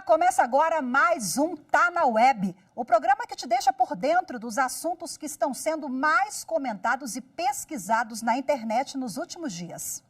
Começa agora mais um Tá na Web, o programa que te deixa por dentro dos assuntos que estão sendo mais comentados e pesquisados na internet nos últimos dias.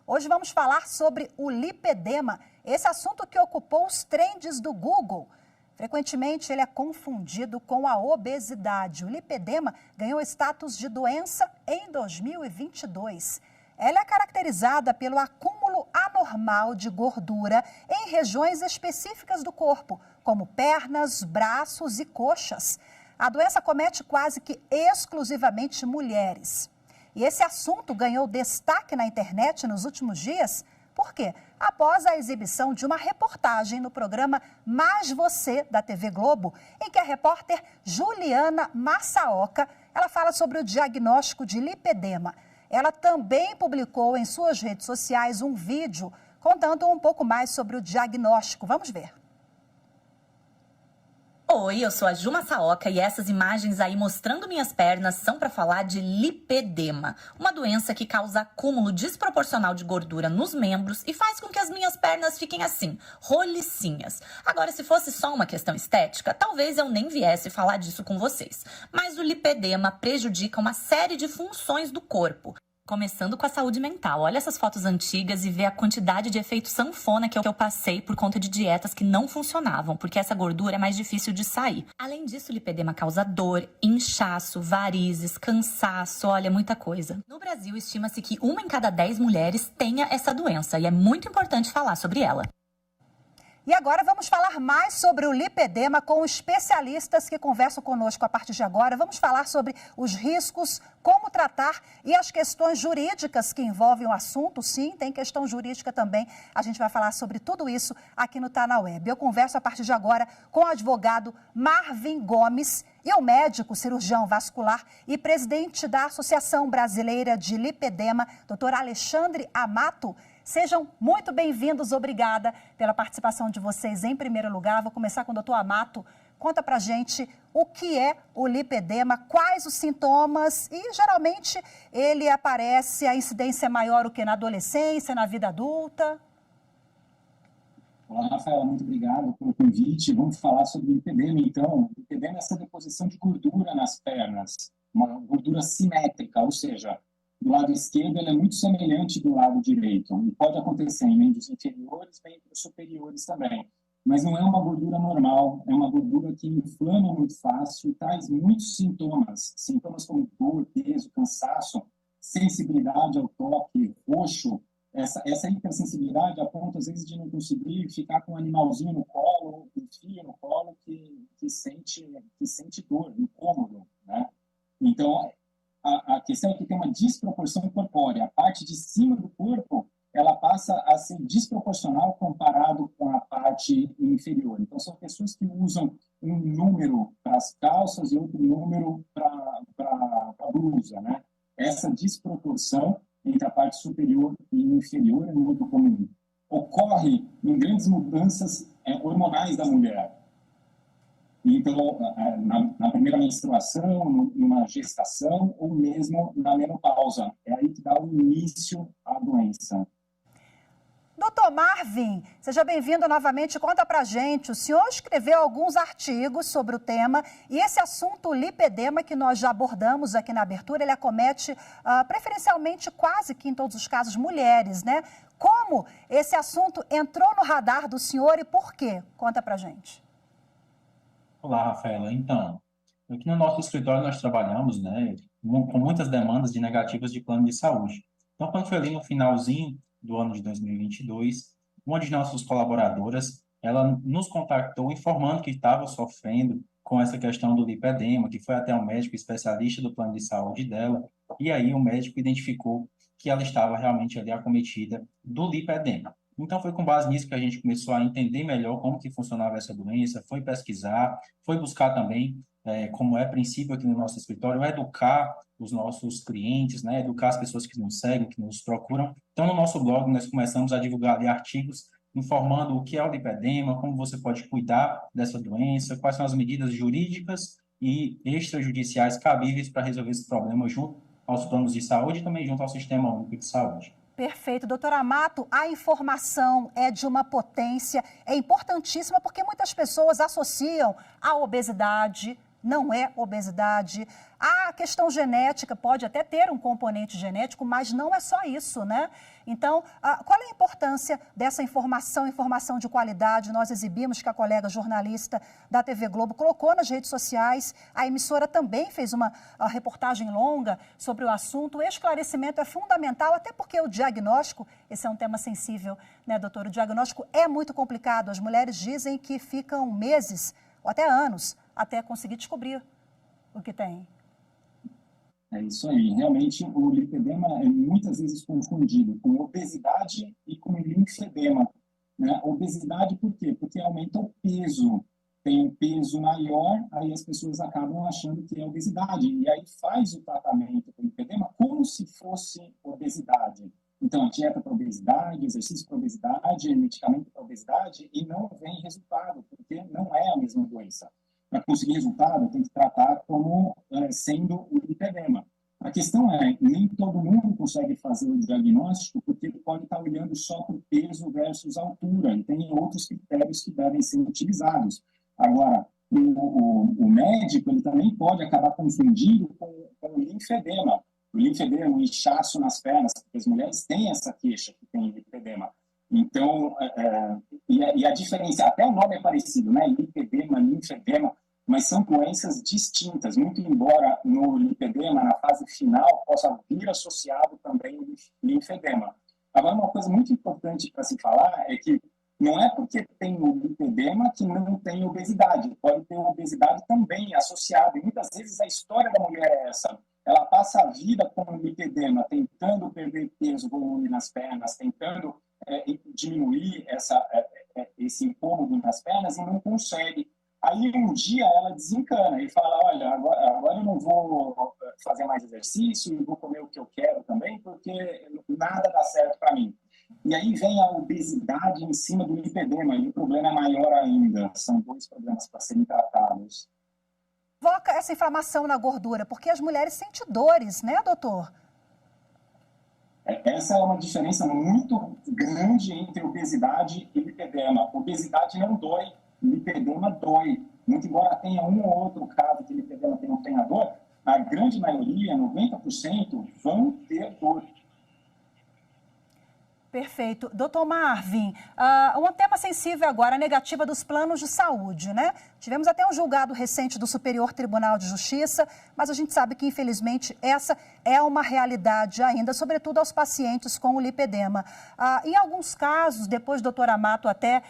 Hoje vamos falar sobre o lipedema, esse assunto que ocupou os trends do Google. Frequentemente ele é confundido com a obesidade. O lipedema ganhou status de doença em 2022. Ela é caracterizada pelo acúmulo anormal de gordura em regiões específicas do corpo, como pernas, braços e coxas. A doença comete quase que exclusivamente mulheres. E esse assunto ganhou destaque na internet nos últimos dias. Por quê? Após a exibição de uma reportagem no programa Mais Você, da TV Globo, em que a repórter Juliana Massaoka, ela fala sobre o diagnóstico de lipedema. Ela também publicou em suas redes sociais um vídeo contando um pouco mais sobre o diagnóstico. Vamos ver. Oi, eu sou a Ju Massaoka e essas imagens aí mostrando minhas pernas são para falar de lipedema, uma doença que causa acúmulo desproporcional de gordura nos membros e faz com que as minhas pernas fiquem assim, rolicinhas. Agora, se fosse só uma questão estética, talvez eu nem viesse falar disso com vocês. Mas o lipedema prejudica uma série de funções do corpo. Começando com a saúde mental. Olha essas fotos antigas e vê a quantidade de efeito sanfona que eu passei por conta de dietas que não funcionavam, porque essa gordura é mais difícil de sair. Além disso, o lipedema causa dor, inchaço, varizes, cansaço, olha, muita coisa. No Brasil, estima-se que 1 em cada 10 mulheres tenha essa doença e é muito importante falar sobre ela. E agora vamos falar mais sobre o lipedema com especialistas que conversam conosco a partir de agora. Vamos falar sobre os riscos, como tratar e as questões jurídicas que envolvem o assunto. Sim, tem questão jurídica também. A gente vai falar sobre tudo isso aqui no Tá na Web. Eu converso a partir de agora com o advogado Marvin Gomes e o médico cirurgião vascular e presidente da Associação Brasileira de Lipedema, Dr. Alexandre Amato. Sejam muito bem-vindos, obrigada pela participação de vocês em primeiro lugar. Vou começar com o doutor Amato. Conta pra gente o que é o lipedema, quais os sintomas e geralmente ele aparece, a incidência é maior o que na adolescência, na vida adulta? Olá, Rafaela, muito obrigado pelo convite. Vamos falar sobre o lipedema, então. O lipedema é essa deposição de gordura nas pernas, uma gordura simétrica, ou seja, do lado esquerdo ela é muito semelhante do lado direito. E pode acontecer em membros inferiores, membros superiores também. Mas não é uma gordura normal, é uma gordura que inflama muito fácil e traz muitos sintomas. Sintomas como dor, peso, cansaço, sensibilidade ao toque, roxo. Essa hipersensibilidade a ponto, às vezes, de não conseguir ficar com um animalzinho no colo, um filho no colo que sente dor, incômodo, né? Então, a questão é que tem uma desproporção corpórea. A parte de cima do corpo, ela passa a ser desproporcional comparado com a parte inferior. Então, são pessoas que usam um número para as calças e outro número para a blusa, né? Essa desproporção entre a parte superior e inferior é muito comum. Ocorre em grandes mudanças hormonais da mulher. Então, na primeira menstruação, numa gestação ou mesmo na menopausa. É aí que dá o início à doença. Doutor Marvin, seja bem-vindo novamente. Conta pra gente, o senhor escreveu alguns artigos sobre o tema e esse assunto, o lipedema, que nós já abordamos aqui na abertura, ele acomete preferencialmente, quase que em todos os casos, mulheres, né? Como esse assunto entrou no radar do senhor e por quê? Conta pra gente. Olá, Rafaela. Então, aqui no nosso escritório nós trabalhamos, né, com muitas demandas de negativas de plano de saúde. Então, quando foi ali no finalzinho do ano de 2022, uma de nossas colaboradoras, ela nos contactou informando que estava sofrendo com essa questão do lipedema, que foi até um médico especialista do plano de saúde dela, e aí o médico identificou que ela estava realmente ali acometida do lipedema. Então, foi com base nisso que a gente começou a entender melhor como que funcionava essa doença, foi pesquisar, foi buscar também, como é princípio aqui no nosso escritório, educar os nossos clientes, né, educar as pessoas que nos seguem, que nos procuram. Então, no nosso blog, nós começamos a divulgar ali artigos informando o que é o lipedema, como você pode cuidar dessa doença, quais são as medidas jurídicas e extrajudiciais cabíveis para resolver esse problema junto aos planos de saúde e também junto ao Sistema Único de Saúde. Perfeito. Doutora Amato, a informação é de uma potência, é importantíssima porque muitas pessoas associam a obesidade, não é obesidade. A questão genética pode até ter um componente genético, mas não é só isso, né? Então, qual é a importância dessa informação de qualidade? Nós exibimos que a colega jornalista da TV Globo colocou nas redes sociais, a emissora também fez uma reportagem longa sobre o assunto. O esclarecimento é fundamental, até porque o diagnóstico, esse é um tema sensível, né, doutor? O diagnóstico é muito complicado. As mulheres dizem que ficam meses ou até anos até conseguir descobrir o que tem. É isso aí. Realmente, o lipedema é muitas vezes confundido com obesidade e com linfedema, né? Obesidade por quê? Porque aumenta o peso. Tem um peso maior, aí as pessoas acabam achando que é obesidade. E aí faz o tratamento do lipedema como se fosse obesidade. Então, dieta para obesidade, exercício para obesidade, medicamento para obesidade, e não vem resultado, porque não é a mesma doença. Para conseguir resultado, tem que tratar como sendo o lipedema. A questão é, nem todo mundo consegue fazer o diagnóstico, porque ele pode estar olhando só para o peso versus altura, e tem outros critérios que devem ser utilizados. Agora, o médico ele também pode acabar confundindo com o linfedema. O linfedema, o inchaço nas pernas, porque as mulheres têm essa queixa que tem lipedema. Então, e a diferença, até o nome é parecido, né? Lipedema, linfedema, mas são doenças distintas, muito embora no lipedema, na fase final, possa vir associado também o linfedema. Agora, uma coisa muito importante para se falar é que não é porque tem o lipedema que não tem obesidade, pode ter obesidade também associada, e muitas vezes a história da mulher é essa. Ela passa a vida com o lipedema, tentando perder peso, volume nas pernas, tentando diminuir esse incômodo nas pernas e não consegue. Aí um dia ela desencana e fala, olha, agora eu não vou fazer mais exercício e vou comer o que eu quero também, porque nada dá certo para mim. E aí vem a obesidade em cima do lipedema, e o problema é maior ainda. São dois problemas para serem tratados. Provoca essa inflamação na gordura, porque as mulheres sentem dores, né, doutor? Essa é uma diferença muito grande entre obesidade e lipedema. Obesidade não dói, lipedema dói. Muito embora tenha um ou outro caso de lipedema que não tenha dor, a grande maioria, 90%, vão ter dor. Perfeito. Doutor Marvin, um tema sensível agora, a negativa dos planos de saúde, né? Tivemos até um julgado recente do Superior Tribunal de Justiça, mas a gente sabe que, infelizmente, essa é uma realidade ainda, sobretudo aos pacientes com o lipedema. Em alguns casos, depois o doutor Amato até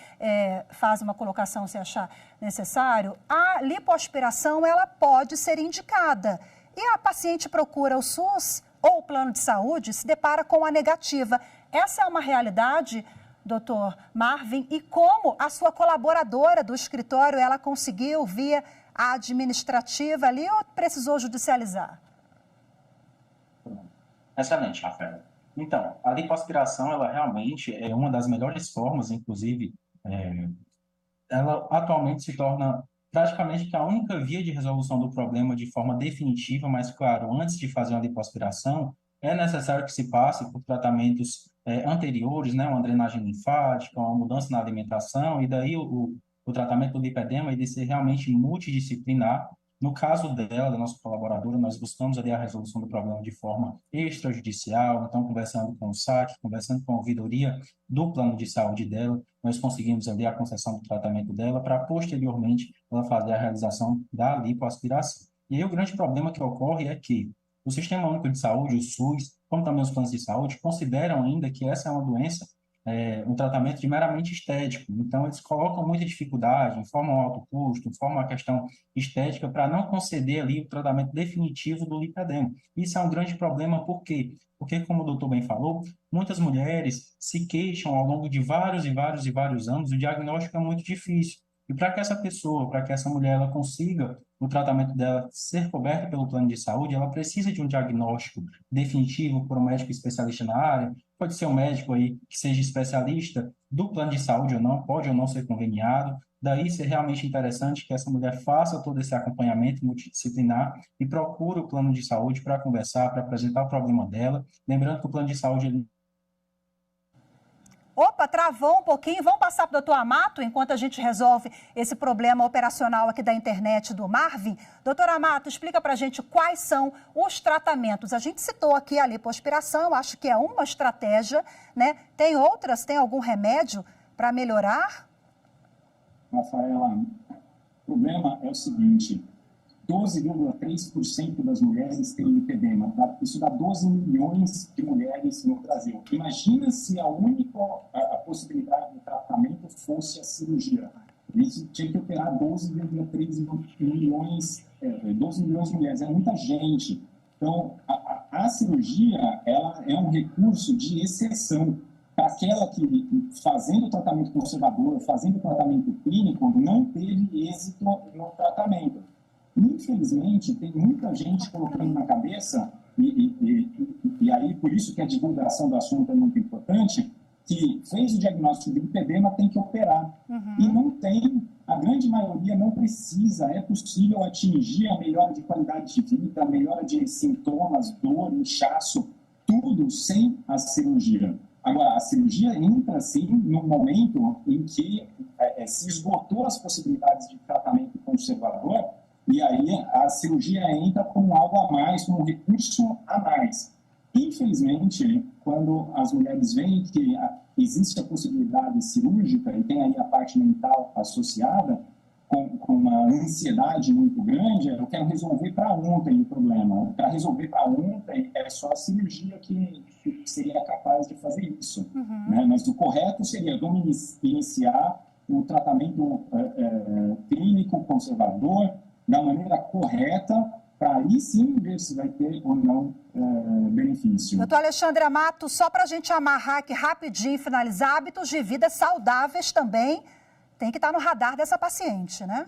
faz uma colocação, se achar necessário, a lipoaspiração ela pode ser indicada. E a paciente procura o SUS ou o plano de saúde, se depara com a negativa. Essa é uma realidade, doutor Marvin, e como a sua colaboradora do escritório, ela conseguiu via administrativa ali ou precisou judicializar? Excelente, Rafael. Então, a lipoaspiração, ela realmente é uma das melhores formas, inclusive, ela atualmente se torna praticamente a única via de resolução do problema de forma definitiva, mas, claro, antes de fazer uma lipoaspiração, é necessário que se passe por tratamentos anteriores, né, uma drenagem linfática, uma mudança na alimentação, e daí o tratamento do lipedema ele ser realmente multidisciplinar. No caso dela, da nossa colaboradora, nós buscamos ali a resolução do problema de forma extrajudicial, então conversando com o SAC, conversando com a ouvidoria do plano de saúde dela, nós conseguimos ali a concessão do tratamento dela para, posteriormente, ela fazer a realização da lipoaspiração. E aí o grande problema que ocorre é que o Sistema Único de Saúde, o SUS, como também os planos de saúde, consideram ainda que essa é uma doença, um tratamento de meramente estético. Então, eles colocam muita dificuldade, informam alto custo, informam a questão estética para não conceder ali o tratamento definitivo do lipedema. Isso é um grande problema, por quê? Porque, como o doutor bem falou, muitas mulheres se queixam ao longo de vários e vários e vários anos, o diagnóstico é muito difícil. E para que essa pessoa, para que essa mulher ela consiga o tratamento dela ser coberto pelo plano de saúde, ela precisa de um diagnóstico definitivo por um médico especialista na área, pode ser um médico aí que seja especialista do plano de saúde ou não, pode ou não ser conveniado. Daí ser realmente interessante que essa mulher faça todo esse acompanhamento multidisciplinar e procure o plano de saúde para conversar, para apresentar o problema dela. Lembrando que o plano de saúde ele Opa, travou um pouquinho. Vamos passar para o doutor Amato, enquanto a gente resolve esse problema operacional aqui da internet do Marvin. Doutor Amato, explica para a gente quais são os tratamentos. A gente citou aqui a lipoaspiração, eu acho que é uma estratégia, né? Tem outras? Tem algum remédio para melhorar? Rafaela, o problema é o seguinte: 12,3% das mulheres têm lipedema. Isso dá 12 milhões de mulheres no Brasil. Imagina se a única possibilidade de tratamento fosse a cirurgia. A gente tinha que operar 12,3 milhões, 12 milhões de mulheres. É muita gente. Então, a cirurgia, ela é um recurso de exceção para aquela que, fazendo o tratamento conservador, fazendo o tratamento clínico, não teve êxito no tratamento. Infelizmente, tem muita gente colocando na cabeça, e aí por isso que a divulgação do assunto é muito importante, que fez o diagnóstico de lipedema, tem que operar. E não tem, a grande maioria não precisa, é possível atingir a melhora de qualidade de vida, a melhora de sintomas, dor, inchaço, tudo sem a cirurgia. Agora, a cirurgia entra, sim, no momento em que se esgotou as possibilidades de tratamento conservador, e aí a cirurgia entra como algo a mais, como um recurso a mais. Infelizmente, quando as mulheres veem que existe a possibilidade cirúrgica e tem aí a parte mental associada, com uma ansiedade muito grande, eu quero resolver para ontem o problema. Para resolver para ontem, é só a cirurgia que seria capaz de fazer isso. Né? Mas o correto seria vamos iniciar o tratamento clínico conservador da maneira correta, para aí sim ver se vai ter ou não benefício. Doutor Alexandre Amato, só para a gente amarrar aqui rapidinho e finalizar, hábitos de vida saudáveis também tem que estar no radar dessa paciente, né?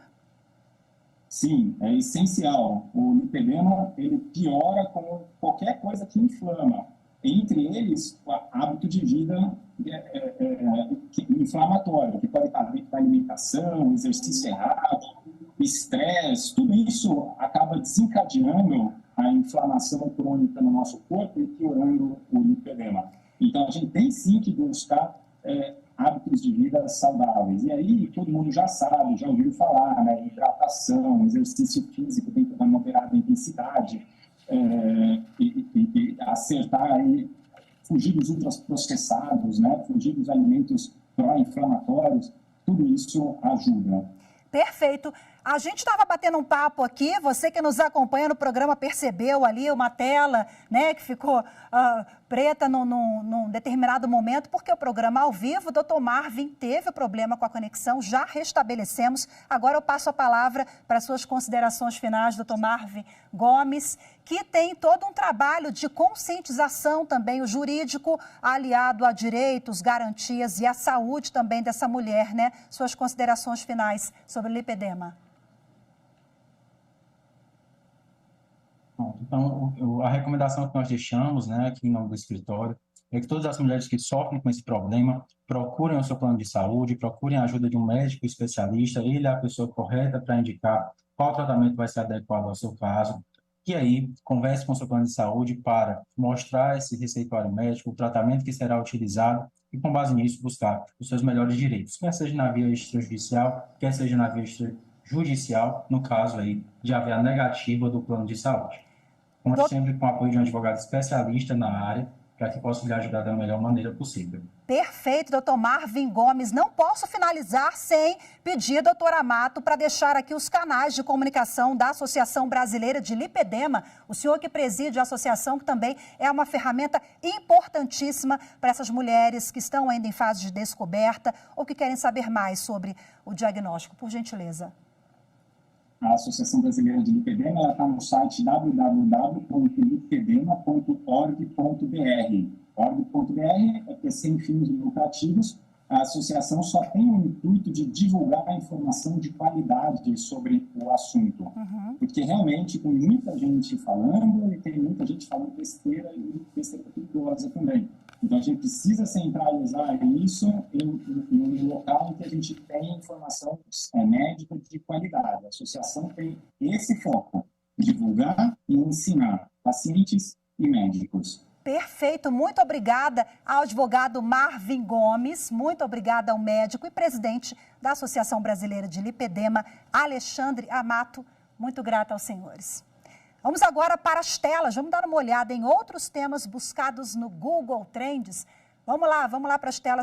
Sim, é essencial. O lipedema, ele piora com qualquer coisa que inflama. Entre eles, o hábito de vida inflamatório, que pode estar dentro da alimentação, exercício errado, estresse, tudo isso acaba desencadeando a inflamação crônica no nosso corpo e piorando o lipedema. Então, a gente tem sim que buscar hábitos de vida saudáveis. E aí, todo mundo já sabe, já ouviu falar, né? Hidratação, exercício físico dentro da moderada intensidade, e acertar aí, fugir dos ultraprocessados, né? Fugir dos alimentos pró-inflamatórios, tudo isso ajuda. Perfeito. A gente estava batendo um papo aqui, você que nos acompanha no programa percebeu ali uma tela, né, que ficou preta num determinado momento, porque o programa ao vivo, o doutor Marvin teve o problema com a conexão, já restabelecemos. Agora eu passo a palavra para suas considerações finais, doutor Marvin Gomes, que tem todo um trabalho de conscientização também, o jurídico aliado a direitos, garantias e a saúde também dessa mulher, né? Suas considerações finais sobre o lipedema. Então, a recomendação que nós deixamos, né, aqui em nome do escritório, é que todas as mulheres que sofrem com esse problema procurem o seu plano de saúde, procurem a ajuda de um médico especialista, ele é a pessoa correta para indicar qual tratamento vai ser adequado ao seu caso. E aí, converse com o seu plano de saúde para mostrar esse receituário médico, o tratamento que será utilizado e, com base nisso, buscar os seus melhores direitos, quer seja na via extrajudicial, quer seja na via judicial, no caso aí de haver a negativa do plano de saúde. Conte sempre com o apoio de um advogado especialista na área, para que possa lhe ajudar da melhor maneira possível. Perfeito, doutor Marvin Gomes. Não posso finalizar sem pedir, doutor Amato, para deixar aqui os canais de comunicação da Associação Brasileira de Lipedema. O senhor que preside a associação, que também é uma ferramenta importantíssima para essas mulheres que estão ainda em fase de descoberta ou que querem saber mais sobre o diagnóstico. Por gentileza. A Associação Brasileira de Lipedema está no site www.lipedema.org.br. org.br é sem fins lucrativos. A associação só tem o intuito de divulgar a informação de qualidade sobre o assunto. Porque realmente tem muita gente falando e tem muita gente falando besteira e besteira perigosa também. Então, a gente precisa centralizar isso em um local em que a gente tem informação médica de qualidade. A associação tem esse foco, divulgar e ensinar pacientes e médicos. Perfeito, muito obrigada ao advogado Marvin Gomes, muito obrigada ao médico e presidente da Associação Brasileira de Lipedema, Alexandre Amato, muito grata aos senhores. Vamos agora para as telas, vamos dar uma olhada em outros temas buscados no Google Trends. Vamos lá para as telas.